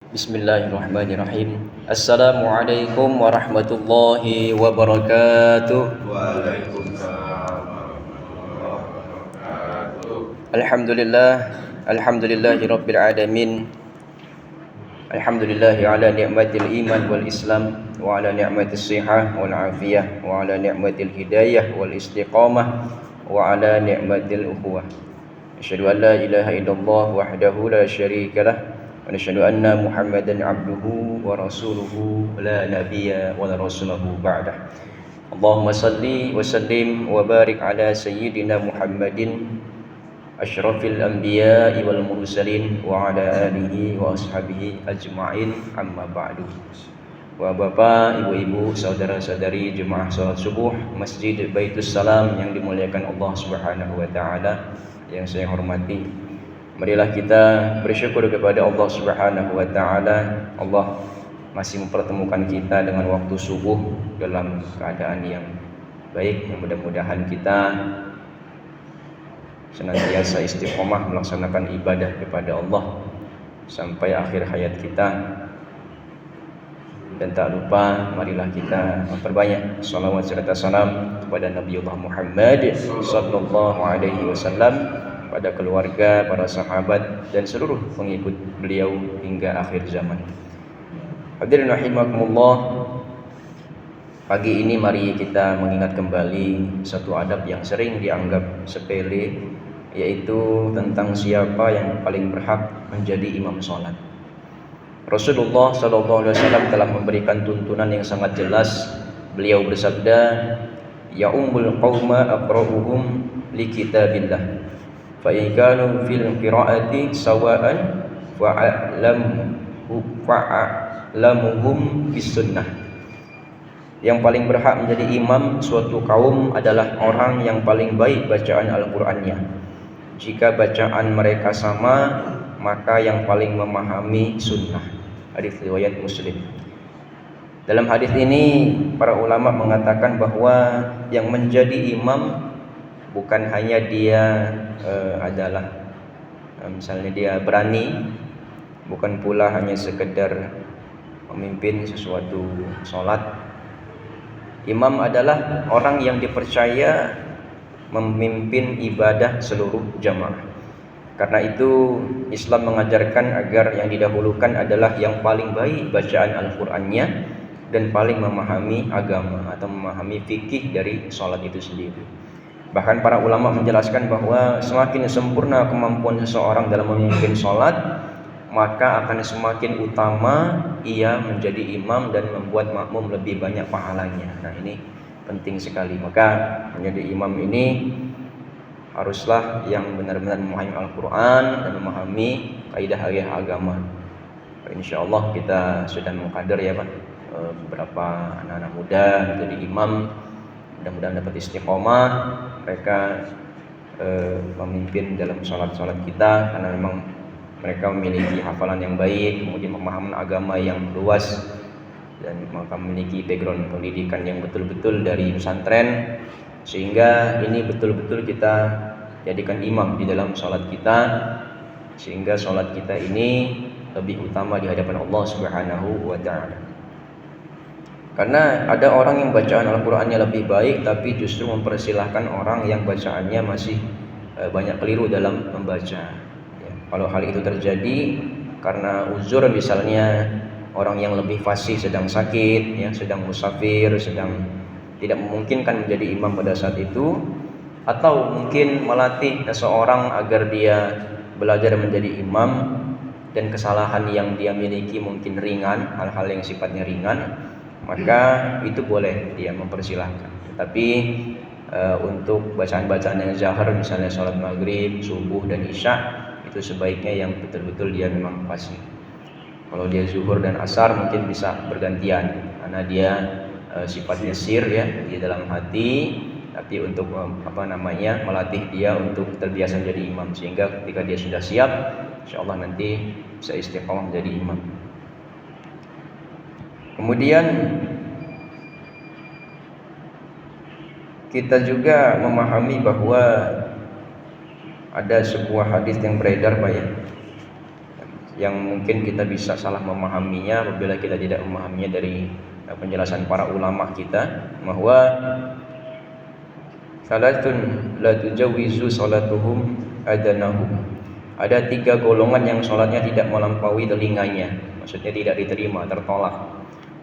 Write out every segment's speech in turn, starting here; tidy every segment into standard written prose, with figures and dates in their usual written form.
Bismillahirrahmanirrahim. Assalamualaikum warahmatullahi wabarakatuh. Waalaikumsalam warahmatullahi wabarakatuh. Alhamdulillah, alhamdulillahi rabbil alamin. Alhamdulillahi ala ni'matil iman wal islam wa ala ni'matis sihah wal afiyah wa ala ni'matil hidayah wal istiqamah wa ala ni'matil ukhuwah. Asyhadu an la ilaha illallah wahdahu la syarika lah wa asyhadu anna Muhammadan abduhu wa rasuluhu la nabiyya wa la rasulahu ba'dah. Allahumma salli wa sallim wa barik ala sayyidina Muhammadin asyrafil anbiya'i wal mursalin wa ala alihi wa ashabihi ajma'in, amma ba'du. Bapak, ibu-ibu, saudara-saudari jemaah salat subuh Masjid Baitus Salam yang dimuliakan Allah Subhanahu wa taala, yang saya hormati, marilah kita bersyukur kepada Allah Subhanahu wa taala. Allah masih mempertemukan kita dengan waktu subuh dalam keadaan yang baik. Yang mudah-mudahan kita senantiasa istiqomah melaksanakan ibadah kepada Allah sampai akhir hayat kita. Dan tak lupa, marilah kita memperbanyak salawat serta salam kepada Nabiullah Muhammad sallallahu alaihi wasallam, pada keluarga, para sahabat dan seluruh pengikut beliau hingga akhir zaman. Hadirin rahimakumullah, pagi ini mari kita mengingat kembali satu adab yang sering dianggap sepele, yaitu tentang siapa yang paling berhak menjadi imam sholat. Rasulullah SAW telah memberikan tuntunan yang sangat jelas. Beliau bersabda, ya ummul qauma aqra'uhum li kitabillah, fa in kanu fil qira'ati sawa'an fa'alamuhum bis sunnah. Yang paling berhak menjadi imam suatu kaum adalah orang yang paling baik bacaan Al-Qur'annya. Jika bacaan mereka sama, maka yang paling memahami sunnah. Hadis riwayat Muslim. Dalam hadis ini para ulama mengatakan bahwa yang menjadi imam bukan hanya dia adalah misalnya dia berani, bukan pula hanya sekedar memimpin sesuatu sholat. Imam adalah orang yang dipercaya memimpin ibadah seluruh jamaah. Karena itu Islam mengajarkan agar yang didahulukan adalah yang paling baik bacaan Al-Qur'annya dan paling memahami agama atau memahami fikih dari sholat itu sendiri. Bahkan para ulama menjelaskan bahwa semakin sempurna kemampuan seseorang dalam memimpin sholat, maka akan semakin utama ia menjadi imam dan membuat makmum lebih banyak pahalanya. Nah, ini penting sekali. Maka menjadi imam ini haruslah yang benar-benar memahami Al-Quran dan memahami kaidah-kaidah agama. InsyaAllah kita sudah mengkader ya Pak, beberapa anak-anak muda menjadi imam. Mudah-mudahan dapat istiqomah mereka memimpin dalam sholat-sholat kita, karena memang mereka memiliki hafalan yang baik, kemudian pemahaman agama yang luas, dan mereka memiliki background pendidikan yang betul-betul dari pesantren, sehingga ini betul-betul kita jadikan imam di dalam sholat kita, sehingga sholat kita ini lebih utama di hadapan Allah Subhanahu wa ta'ala. Karena ada orang yang bacaan Al-Qur'annya lebih baik, tapi justru mempersilahkan orang yang bacaannya masih banyak keliru dalam membaca. Ya, kalau hal itu terjadi karena uzur, misalnya orang yang lebih fasih sedang sakit, ya, sedang musafir, sedang tidak memungkinkan menjadi imam pada saat itu, atau mungkin melatih seseorang agar dia belajar menjadi imam dan kesalahan yang dia miliki mungkin ringan, hal-hal yang sifatnya ringan, maka itu boleh dia mempersilahkan. Tetapi untuk bacaan-bacaan yang zahar, misalnya sholat maghrib, subuh dan isya, itu sebaiknya yang betul-betul dia memang fasih. Kalau dia zuhur dan asar mungkin bisa bergantian, karena dia sifatnya sir, ya, di dalam hati, tapi untuk melatih dia untuk terbiasa menjadi imam, sehingga ketika dia sudah siap, insyaallah nanti bisa istiqomah menjadi imam. Kemudian kita juga memahami bahwa ada sebuah hadis yang beredar, Pak, ya. yang mungkin kita bisa salah memahaminya apabila kita tidak memahaminya dari penjelasan para ulama kita, bahwa salatun la tujawizu salatuhum adanahum. Ada 3 golongan yang sholatnya tidak melampaui telinganya, maksudnya tidak diterima, tertolak.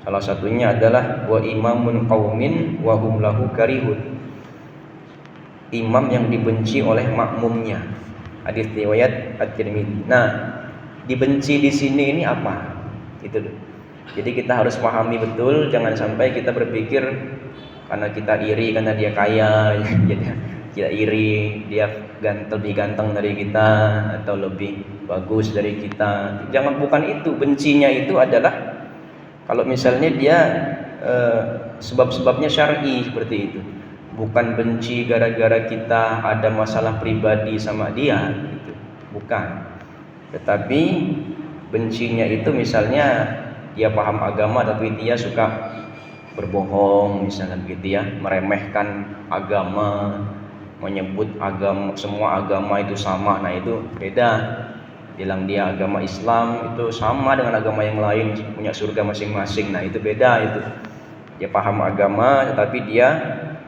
Salah satunya adalah wa imamun qaumin wa hum lahu karihun. Imam yang dibenci oleh makmumnya. Hadis riwayat At-Tirmidzi. Nah, dibenci di sini ini apa? Gitu loh. Jadi kita harus pahami betul, jangan sampai kita berpikir karena kita iri karena dia kaya, gitu. Kita iri dia lebih ganteng dari kita atau lebih bagus dari kita. Jangan, bukan itu. Bencinya itu adalah kalau misalnya dia sebab-sebabnya syar'i seperti itu. Bukan benci gara-gara kita ada masalah pribadi sama dia, gitu. Bukan. Tetapi bencinya itu misalnya dia paham agama tapi dia suka berbohong misalnya begitu ya, meremehkan agama, menyebut agama, semua agama itu sama. Nah itu beda. Bilang dia agama Islam itu sama dengan agama yang lain, punya surga masing-masing. Nah itu beda itu. Dia paham agama tetapi dia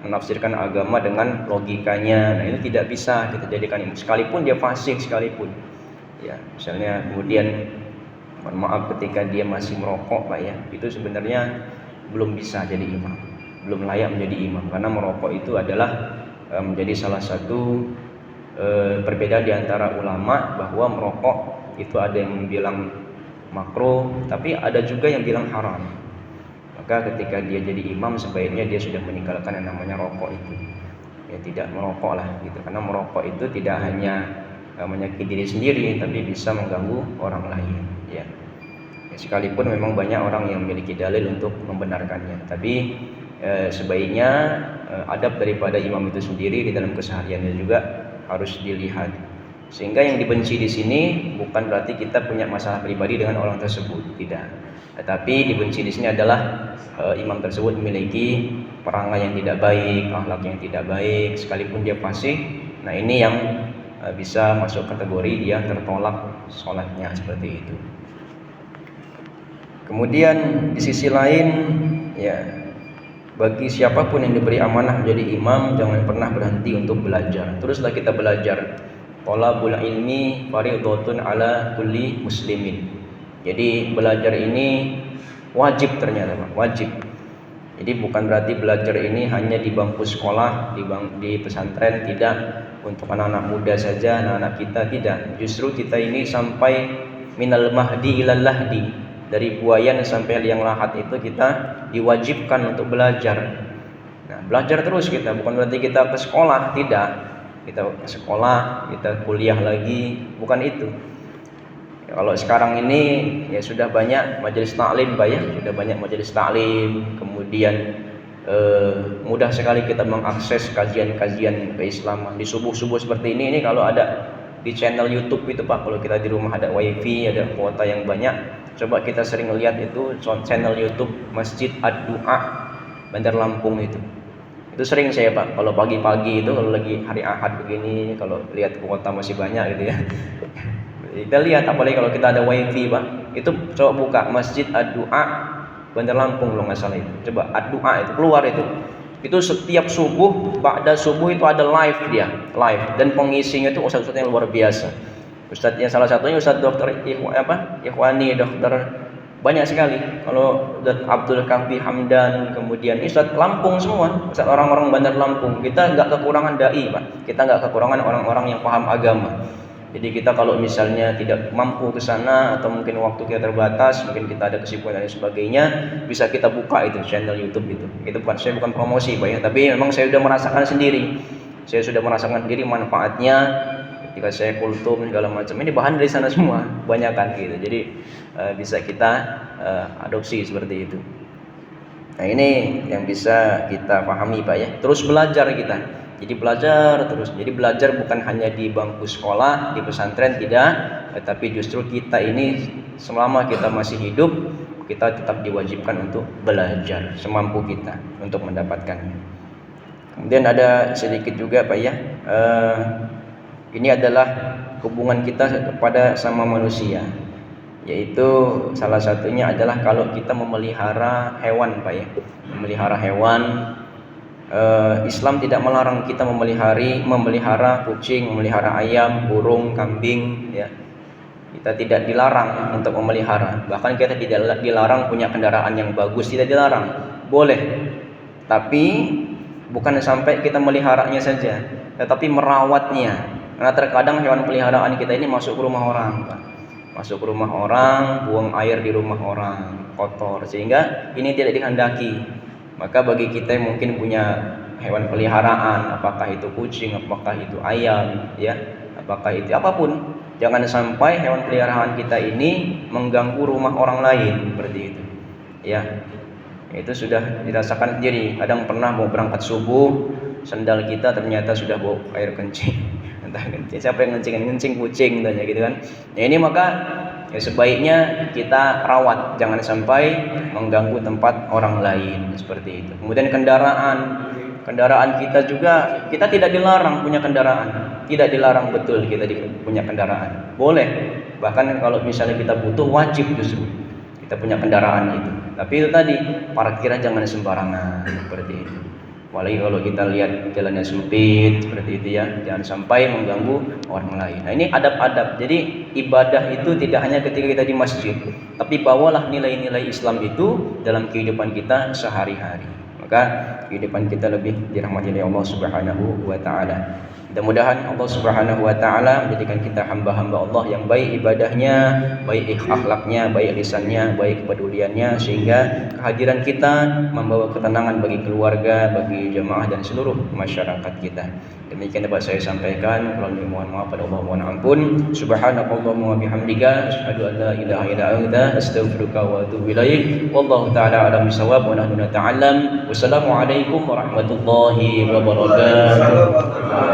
menafsirkan agama dengan logikanya. Nah itu tidak bisa kita jadikan imam, sekalipun dia fasik sekalipun. Ya, misalnya kemudian mohon maaf ketika dia masih merokok Pak ya, itu sebenarnya belum bisa jadi imam, belum layak menjadi imam, karena merokok itu adalah menjadi salah satu perbedaan di antara ulama, bahwa merokok itu ada yang bilang makruh tapi ada juga yang bilang haram. Maka ketika dia jadi imam sebaiknya dia sudah meninggalkan yang namanya rokok itu, ya tidak merokok lah gitu, karena merokok itu tidak hanya menyakiti diri sendiri tapi bisa mengganggu orang lain ya. Sekalipun memang banyak orang yang memiliki dalil untuk membenarkannya, tapi sebaiknya adab daripada imam itu sendiri di dalam kesehariannya juga harus dilihat. Sehingga yang dibenci di sini bukan berarti kita punya masalah pribadi dengan orang tersebut, tidak. Tetapi dibenci di sini adalah imam tersebut memiliki perangai yang tidak baik, akhlak yang tidak baik, sekalipun dia fasik. Nah ini yang bisa masuk kategori dia tertolak sholatnya seperti itu. Kemudian di sisi lain ya, bagi siapapun yang diberi amanah menjadi imam, jangan pernah berhenti untuk belajar. Teruslah kita belajar. Thalabul ilmi fardhatun ala kulli muslimin. Jadi belajar ini wajib ternyata Pak, wajib. Jadi bukan berarti belajar ini hanya di bangku sekolah, di pesantren, tidak. Untuk anak-anak muda saja, anak-anak kita tidak. Justru kita ini sampai minal mahdi ilal lahdi, dari buayan sampai liang lahat itu kita diwajibkan untuk belajar. Nah, belajar terus kita, bukan berarti kita ke sekolah, tidak. Kita ke sekolah, kita kuliah lagi, bukan itu. Ya, kalau sekarang ini ya sudah banyak majelis taklim Pak ya, sudah banyak majelis taklim, kemudian mudah sekali kita mengakses kajian-kajian keislaman di subuh-subuh seperti ini kalau ada di channel YouTube itu Pak, kalau kita di rumah ada wifi, ada kuota yang banyak, coba kita sering lihat itu channel YouTube Masjid Ad-Du'a Bandar Lampung itu sering saya Pak, kalau pagi-pagi itu kalau lagi hari Ahad begini, kalau lihat kuota masih banyak gitu ya. Kita lihat, apalagi kalau kita ada wifi Pak, itu coba buka Masjid Ad-Du'a Bandar Lampung kalau nggak salah itu, coba Ad-Du'a itu keluar itu setiap subuh, ba'da subuh itu ada live, dia live, dan pengisinya itu ustadz yang luar biasa. Ustadznya salah satunya Ustadz Dokter Ikhwani, dokter banyak sekali. Kalau Ustadz Abdul Kafi Hamdan, kemudian Ustadz Lampung semua, Ustadz orang-orang Bandar Lampung. Kita nggak kekurangan dai Pak, kita nggak kekurangan orang-orang yang paham agama. Jadi kita kalau misalnya tidak mampu ke sana atau mungkin waktu kita terbatas, mungkin kita ada kesibukan dan sebagainya, bisa kita buka itu channel YouTube itu. Itu bukan, saya bukan promosi Pak ya, tapi memang saya sudah merasakan sendiri. Saya sudah merasakan sendiri manfaatnya ketika saya kultum segala macam. Ini bahan dari sana semua, kebanyakan gitu. Jadi bisa kita adopsi seperti itu. Nah ini yang bisa kita pahami Pak ya. Terus belajar kita. Jadi belajar terus. Jadi belajar bukan hanya di bangku sekolah, di pesantren, tidak, tetapi justru kita ini selama kita masih hidup, kita tetap diwajibkan untuk belajar semampu kita untuk mendapatkannya. Kemudian ada sedikit juga Pak ya, ini adalah hubungan kita kepada sama manusia. Yaitu salah satunya adalah kalau kita memelihara hewan, Pak ya. Memelihara hewan, Islam tidak melarang kita memelihara kucing, memelihara ayam, burung, kambing ya. Kita tidak dilarang untuk memelihara. Bahkan kita tidak dilarang punya kendaraan yang bagus, tidak dilarang. Boleh. Tapi bukan sampai kita meliharanya saja, tetapi merawatnya. Karena terkadang hewan peliharaan kita ini masuk ke rumah orang, Pak. Masuk ke rumah orang, buang air di rumah orang, kotor, sehingga ini tidak dikehendaki. Maka bagi kita yang mungkin punya hewan peliharaan, apakah itu kucing, apakah itu ayam, ya, apakah itu apapun, jangan sampai hewan peliharaan kita ini mengganggu rumah orang lain seperti itu. Ya, itu sudah dirasakan sendiri. Kadang pernah mau berangkat subuh, sendal kita ternyata sudah bau air kencing. Entah kencing, siapa yang ngencing kucing tanya gitu kan. Nah, ini maka ya sebaiknya kita rawat, jangan sampai mengganggu tempat orang lain seperti itu. Kemudian kendaraan kita juga, kita tidak dilarang punya kendaraan, tidak dilarang betul kita punya kendaraan, boleh. Bahkan kalau misalnya kita butuh, wajib justru kita punya kendaraan itu. Tapi itu tadi, parkirnya jangan sembarangan seperti itu. Apalagi kalau kita lihat jalannya sempit seperti itu ya, jangan sampai mengganggu orang lain. Nah, ini adab-adab. Jadi ibadah itu tidak hanya ketika kita di masjid, tapi bawalah nilai-nilai Islam itu dalam kehidupan kita sehari-hari. Maka kehidupan kita lebih dirahmati oleh Allah Subhanahu wa taala. Mudah-mudahan Allah Subhanahu wa taala menjadikan kita hamba-hamba Allah yang baik ibadahnya, baik akhlaknya, baik lisannya, baik kepeduliannya, sehingga kehadiran kita membawa ketenangan bagi keluarga, bagi jamaah dan seluruh masyarakat kita. Demikian dapat saya sampaikan. Kalau mohon maaf pada Allah, mohon ampun. Subhanakallahumma wa bihamdika asyhadu an la ilaha illa anta astaghfiruka wa atubu ilaik. Wallahu taala a'lam bissawab wa nahnu nata'allam. Wassalamualaikum warahmatullahi wabarakatuh.